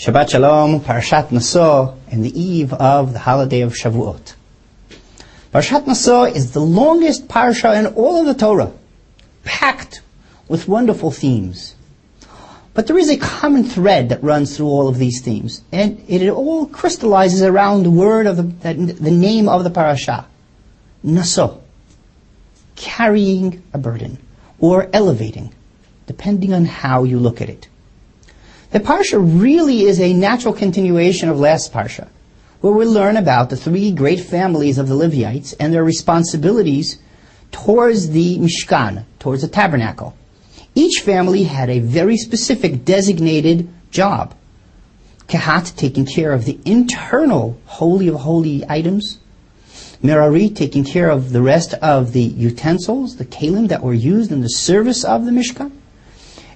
Shabbat Shalom, Parashat Nasso, and the eve of the holiday of Shavuot. Parashat Nasso is the longest parasha in all of the Torah, packed with wonderful themes. But there is a common thread that runs through all of these themes, and it all crystallizes around the word of the name of the parasha, Nasso, carrying a burden, or elevating, depending on how you look at it. The parsha really is a natural continuation of last parsha, where we learn about the three great families of the Levites and their responsibilities towards the Mishkan, towards the tabernacle. Each family had a very specific designated job. Kehat taking care of the internal Holy of Holy items, Merari taking care of the rest of the utensils, the kelim that were used in the service of the Mishkan,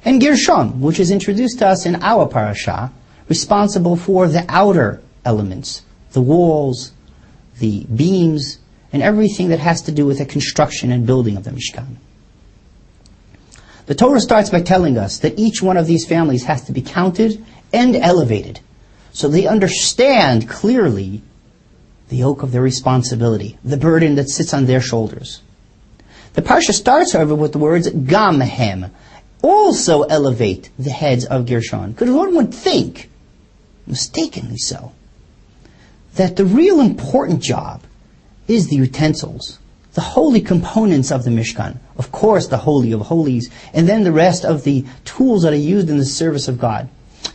and Gershon, which is introduced to us in our parasha, responsible for the outer elements, the walls, the beams, and everything that has to do with the construction and building of the Mishkan. The Torah starts by telling us that each one of these families has to be counted and elevated, so they understand clearly the yoke of their responsibility, the burden that sits on their shoulders. The parsha starts, however, with the words Gam Hem, also elevate the heads of Gershon. Because one would think, mistakenly so, that the real important job is the utensils, the holy components of the Mishkan. Of course, the Holy of Holies, and then the rest of the tools that are used in the service of God.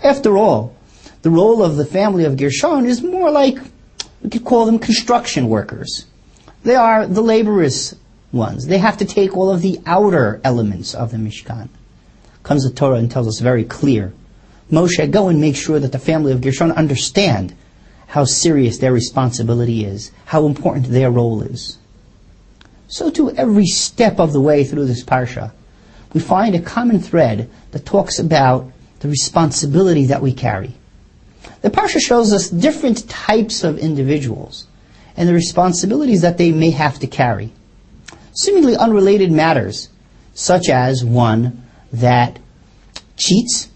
After all, the role of the family of Gershon is more like, we could call them construction workers. They are the laborious ones. They have to take all of the outer elements of the Mishkan. Comes the Torah and tells us very clear, Moshe, go and make sure that the family of Gershon understand how serious their responsibility is, how important their role is. So too, every step of the way through this parsha, we find a common thread that talks about the responsibility that we carry. The parsha shows us different types of individuals and the responsibilities that they may have to carry. Seemingly unrelated matters, such as one that cheats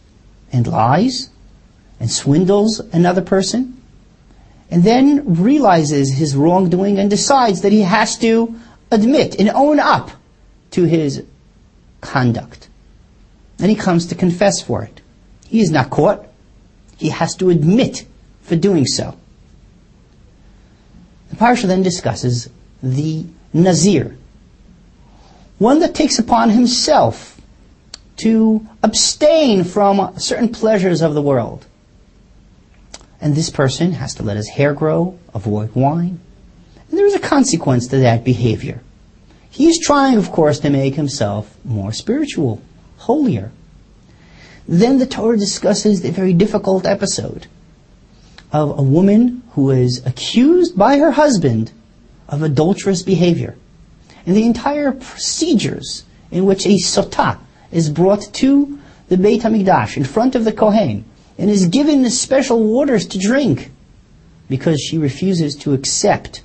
and lies and swindles another person, and then realizes his wrongdoing and decides that he has to admit and own up to his conduct. And he comes to confess for it. He is not caught. He has to admit for doing so. The parsha then discusses the Nazir, one that takes upon himself to abstain from certain pleasures of the world. And this person has to let his hair grow, avoid wine. And there is a consequence to that behavior. He is trying, of course, to make himself more spiritual, holier. Then the Torah discusses the very difficult episode of a woman who is accused by her husband of adulterous behavior, and the entire procedures in which a sotah is brought to the Beit HaMikdash in front of the Kohen and is given the special waters to drink because she refuses to accept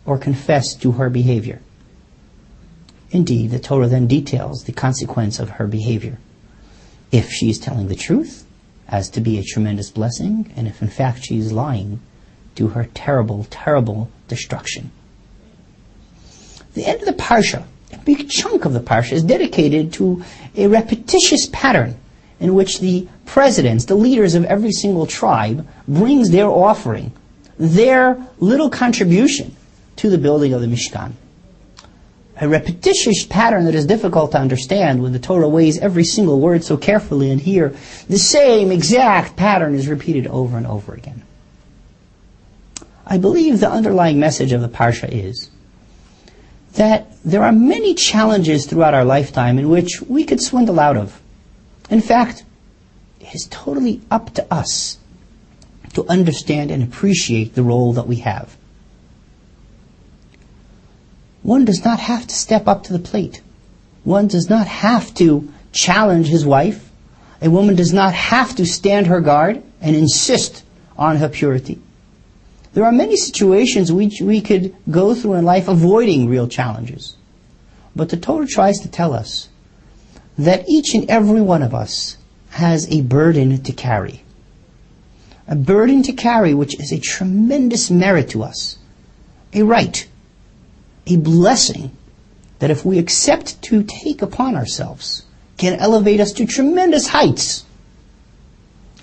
or confess to her behavior. Indeed, the Torah then details the consequence of her behavior. If she is telling the truth, as to be a tremendous blessing, and if in fact she is lying, to her terrible, terrible destruction. The end of the parsha, a big chunk of the parsha, is dedicated to a repetitious pattern in which the presidents, the leaders of every single tribe, brings their offering, their little contribution to the building of the Mishkan. A repetitious pattern that is difficult to understand when the Torah weighs every single word so carefully, and here the same exact pattern is repeated over and over again. I believe the underlying message of the parsha is that there are many challenges throughout our lifetime in which we could swindle out of. In fact, it is totally up to us to understand and appreciate the role that we have. One does not have to step up to the plate. One does not have to challenge his wife. A woman does not have to stand her guard and insist on her purity. There are many situations which we could go through in life avoiding real challenges. But the Torah tries to tell us that each and every one of us has a burden to carry. a burden to carry which is a tremendous merit to us, a right, a blessing that if we accept to take upon ourselves can elevate us to tremendous heights.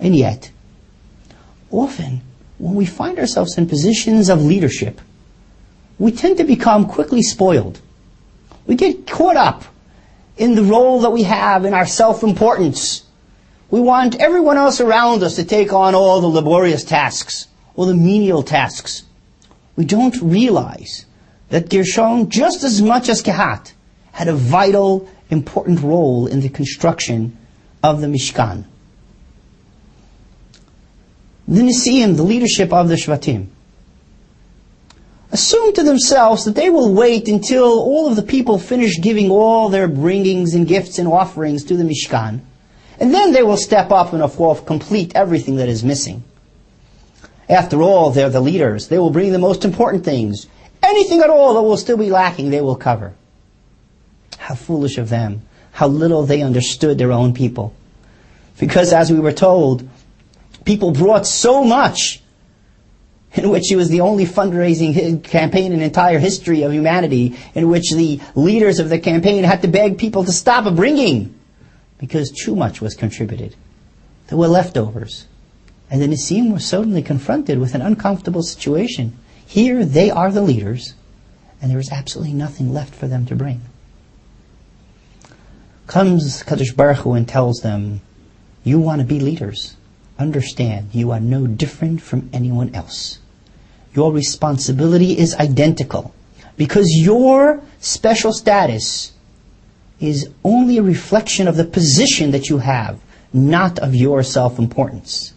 And yet, often when we find ourselves in positions of leadership, we tend to become quickly spoiled. We get caught up in the role that we have in our self-importance. We want everyone else around us to take on all the laborious tasks, all the menial tasks. We don't realize that Gershon, just as much as Kehat, had a vital, important role in the construction of the Mishkan. The Nesiim, the leadership of the Shvatim, assume to themselves that they will wait until all of the people finish giving all their bringings and gifts and offerings to the Mishkan, and then they will step up and of course complete everything that is missing. After all, they're the leaders. They will bring the most important things. Anything at all that will still be lacking, they will cover. How foolish of them. How little they understood their own people. Because as we were told, people brought so much, in which it was the only fundraising campaign in the entire history of humanity, in which the leaders of the campaign had to beg people to stop bringing, because too much was contributed. There were leftovers. And the Nesiim were suddenly confronted with an uncomfortable situation. Here they are the leaders, and there is absolutely nothing left for them to bring. Comes Kadosh Baruch Hu and tells them, you want to be leaders. Understand, you are no different from anyone else. Your responsibility is identical, because your special status is only a reflection of the position that you have, not of your self-importance.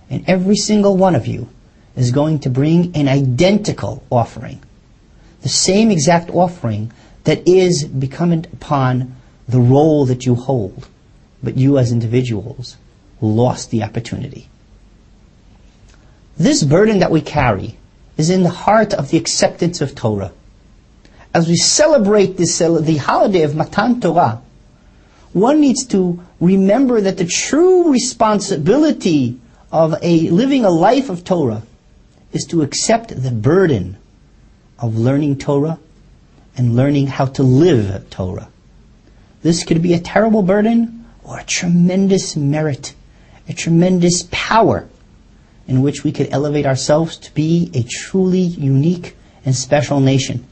And every single one of you is going to bring an identical offering. The same exact offering that is becoming upon the role that you hold. But you as individuals lost the opportunity. This burden that we carry is in the heart of the acceptance of Torah. As we celebrate the holiday of Matan Torah, one needs to remember that the true responsibility of living a life of Torah is to accept the burden of learning Torah and learning how to live Torah. This could be a terrible burden or a tremendous merit, a tremendous power in which we could elevate ourselves to be a truly unique and special nation.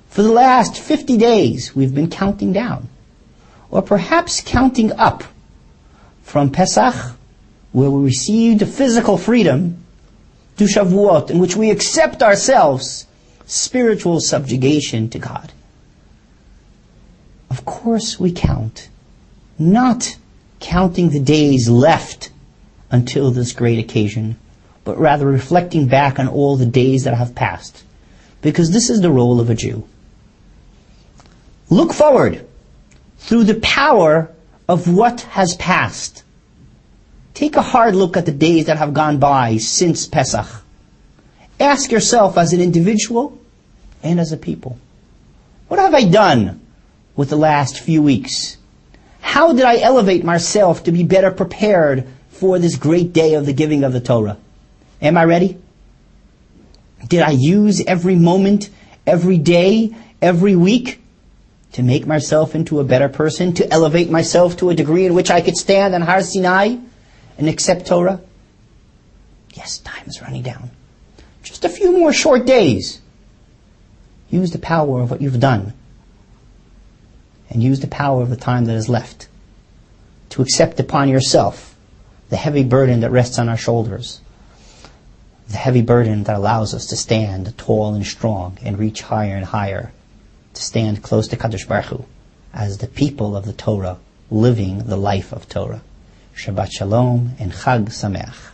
For the last 50 days, we've been counting down, or perhaps counting up, from Pesach, where we received physical freedom, to Shavuot, in which we accept ourselves spiritual subjugation to God. Of course we count, not counting the days left until this great occasion, but rather reflecting back on all the days that have passed, because this is the role of a Jew. Look forward through the power of what has passed. Take a hard look at the days that have gone by since Pesach. Ask yourself as an individual and as a people, what have I done with the last few weeks? How did I elevate myself to be better prepared for this great day of the giving of the Torah? Am I ready? Did I use every moment, every day, every week to make myself into a better person, to elevate myself to a degree in which I could stand on Har Sinai and accept Torah? Yes, time is running down. Just a few more short days. Use the power of what you've done. And use the power of the time that is left to accept upon yourself the heavy burden that rests on our shoulders. The heavy burden that allows us to stand tall and strong and reach higher and higher. To stand close to Kadosh Baruch Hu as the people of the Torah, living the life of Torah. Shabbat Shalom and Chag Sameach.